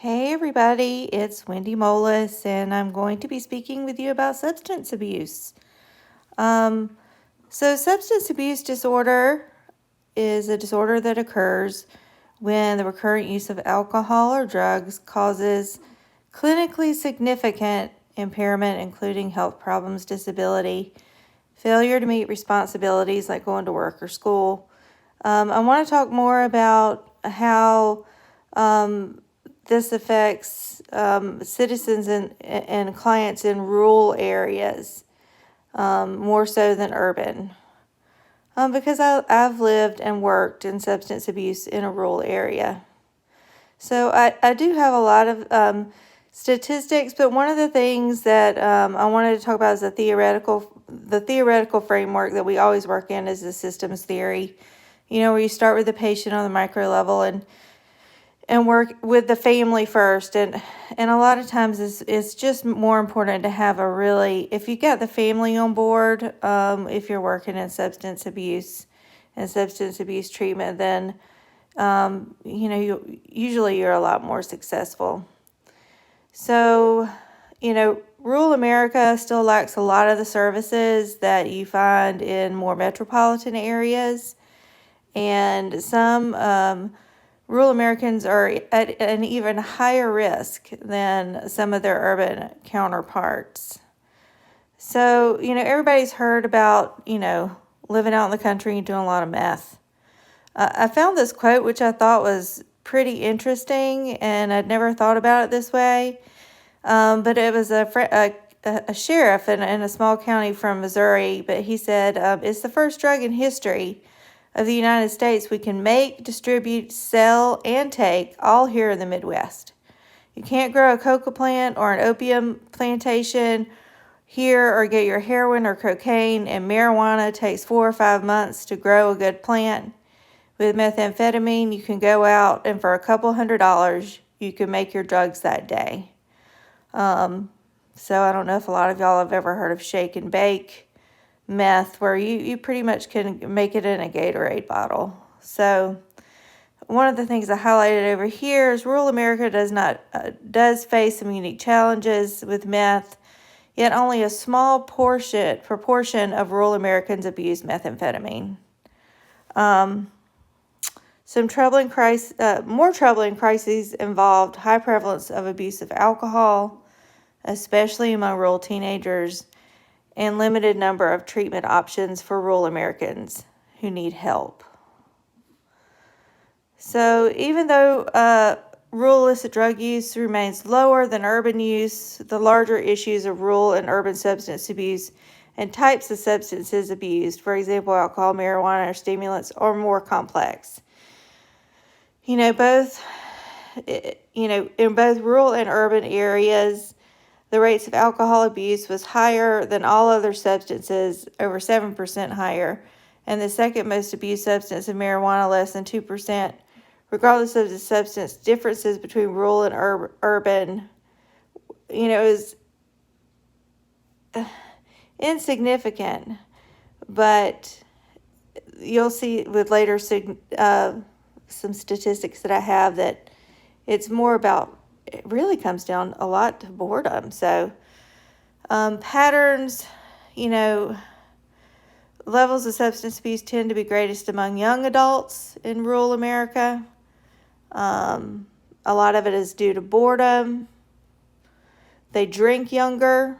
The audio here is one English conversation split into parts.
Hey everybody, it's Wende Moulis, and I'm going to be speaking with you about substance abuse. Um, Substance abuse disorder is a disorder that occurs when the recurrent use of alcohol or drugs causes clinically significant impairment, including health problems, disability, failure to meet responsibilities like going to work or school. I want to talk more about how this affects citizens and clients in rural areas more so than urban. Because I've lived and worked in substance abuse in a rural area. So I do have a lot of statistics, but one of the things that I wanted to talk about is the theoretical framework that we always work in is the systems theory. Where you start with the patient on the micro level and work with the family first, and a lot of times it's just more important to have if you get the family on board, if you're working in substance abuse and substance abuse treatment, then usually you're a lot more successful. So rural America still lacks a lot of the services that you find in more metropolitan areas, and some rural Americans are at an even higher risk than some of their urban counterparts. So, everybody's heard about, living out in the country and doing a lot of meth. I found this quote, which I thought was pretty interesting, and I'd never thought about it this way. But it was a sheriff in a small county from Missouri, but he said, it's the first drug in history of the United States we can make, distribute, sell, and take, all here in the Midwest. You can't grow a coca plant or an opium plantation here or get your heroin or cocaine, and marijuana takes 4 or 5 months to grow a good plant. With methamphetamine, you can go out and for a couple $100, you can make your drugs that day. So I don't know if a lot of y'all have ever heard of shake and bake meth, where you pretty much can make it in a Gatorade bottle. So one of the things I highlighted over here is rural America does face some unique challenges with meth, yet only a small proportion of rural Americans abuse methamphetamine. More troubling crises involved high prevalence of abuse of alcohol, especially among rural teenagers, and limited number of treatment options for rural Americans who need help. So even though rural illicit drug use remains lower than urban use, the larger issues of rural and urban substance abuse and types of substances abused, for example, alcohol, marijuana, or stimulants, are more complex. In both rural and urban areas, the rates of alcohol abuse was higher than all other substances, over 7% higher, and the second most abused substance of marijuana, less than 2%. Regardless of the substance, differences between rural and urban, is insignificant, but you'll see with later some statistics that I have that it's more about, it really comes down a lot to boredom. So patterns, levels of substance abuse tend to be greatest among young adults in rural America. A lot of it is due to boredom. They drink younger,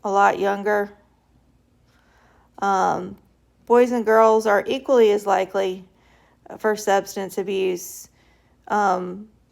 a lot younger. Boys and girls are equally as likely for substance abuse.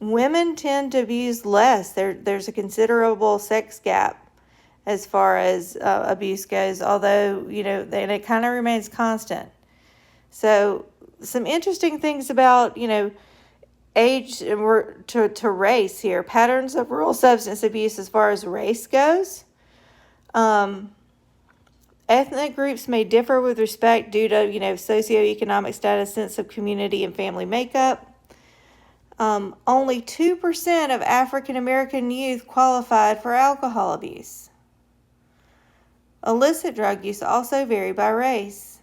Women tend to abuse less. There's a considerable sex gap as far as abuse goes, although, and it kind of remains constant. So some interesting things about, age to race here. Patterns of rural substance abuse as far as race goes. Ethnic groups may differ with respect due to, socioeconomic status, sense of community, and family makeup. Only 2% of African American youth qualified for alcohol abuse. Illicit drug use also vary by race.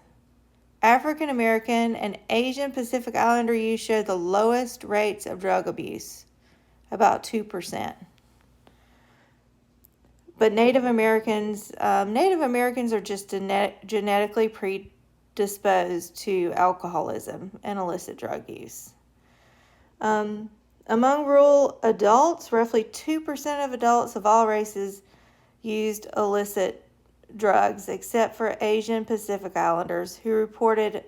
African American and Asian Pacific Islander youth show the lowest rates of drug abuse about 2%. But Native Americans are just genetically predisposed to alcoholism and illicit drug use. Among rural adults, roughly 2% of adults of all races used illicit drugs, except for Asian Pacific Islanders, who reported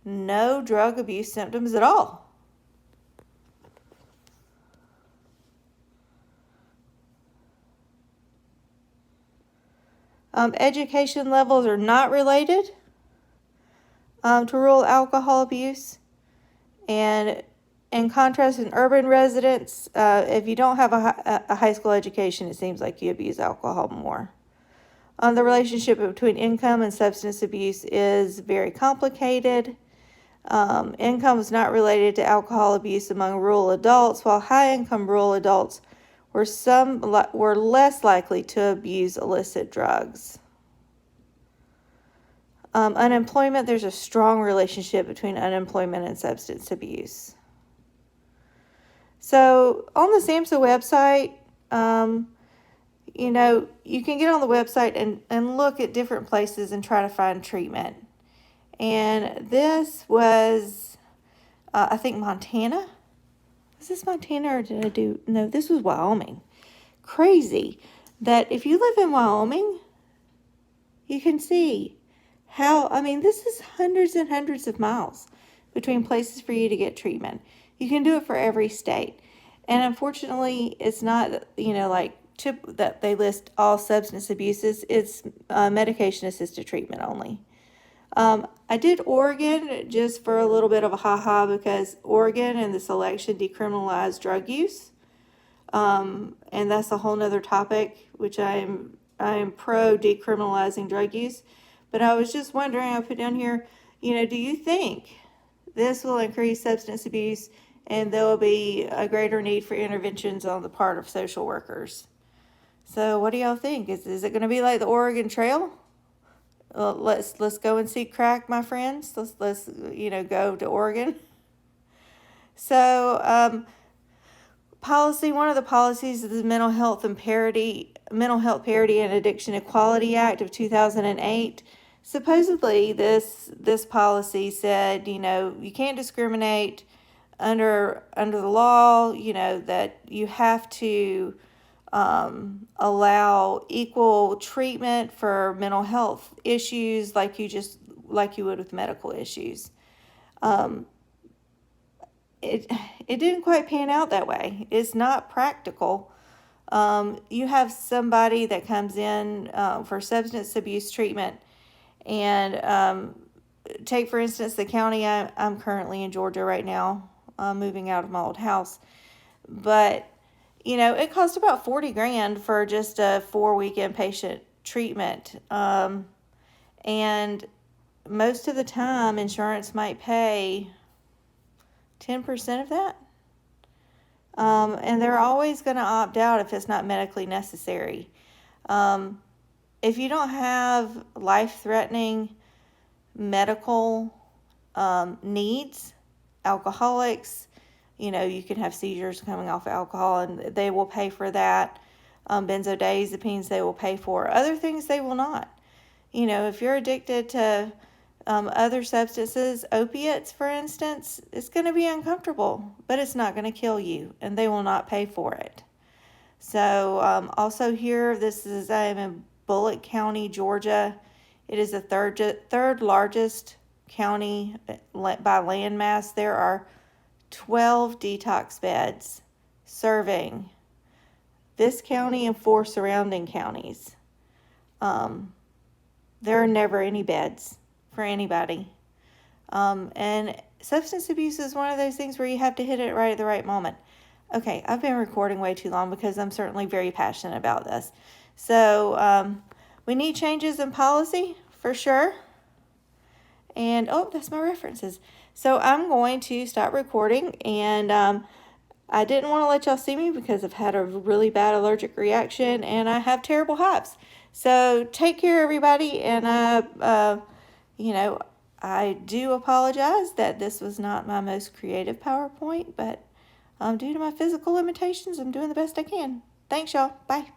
no drug abuse symptoms at all. Education levels are not related to rural alcohol abuse. And in contrast, in urban residents, if you don't have a high school education, it seems like you abuse alcohol more. The relationship between income and substance abuse is very complicated. Income is not related to alcohol abuse among rural adults, while high-income rural adults were less likely to abuse illicit drugs. Unemployment, there's a strong relationship between unemployment and substance abuse. So on the SAMHSA website, you can get on the website and look at different places and try to find treatment. And this was, I think, Montana. Was this Montana or no, this was Wyoming. Crazy that if you live in Wyoming, you can see this is hundreds and hundreds of miles between places for you to get treatment. You can do it for every state. And unfortunately, it's not, that they list all substance abuses. It's medication-assisted treatment only. I did Oregon just for a little bit of a ha-ha because Oregon and this election decriminalized drug use. And that's a whole nother topic, which I am pro decriminalizing drug use. But I was just wondering, I put down here, do you think this will increase substance abuse and there will be a greater need for interventions on the part of social workers? So what do y'all think? Is it going to be like the Oregon Trail? Let's go and see crack, my friends. Let's go to Oregon. So policy, one of the policies is the Mental Health Parity and Addiction Equality Act of 2008. Supposedly, this policy said, you can't discriminate under the law. That you have to allow equal treatment for mental health issues, like you would with medical issues. It didn't quite pan out that way. It's not practical. You have somebody that comes in for substance abuse treatment, and take, for instance, the county. I'm currently in Georgia right now, moving out of my old house. But, it costs about $40,000 for just a 4-week inpatient treatment. And most of the time, insurance might pay 10% of that. And they're always going to opt out if it's not medically necessary. If you don't have life-threatening medical needs, alcoholics, you can have seizures coming off of alcohol, and they will pay for that. Benzodiazepines, they will pay for. Other things, they will not. If you're addicted to other substances, opiates, for instance, it's going to be uncomfortable, but it's not going to kill you, and they will not pay for it. So also here, I am in Bullitt County, Georgia. It is the third largest county by landmass. There are 12 detox beds serving this county and 4 surrounding counties. There are never any beds for anybody. And substance abuse is one of those things where you have to hit it right at the right moment. Okay, I've been recording way too long because I'm certainly very passionate about this. So we need changes in policy for sure. And, that's my references. So I'm going to stop recording, and I didn't want to let y'all see me because I've had a really bad allergic reaction, and I have terrible hives. So take care, everybody, and I do apologize that this was not my most creative PowerPoint, but Due to my physical limitations, I'm doing the best I can. Thanks, y'all. Bye.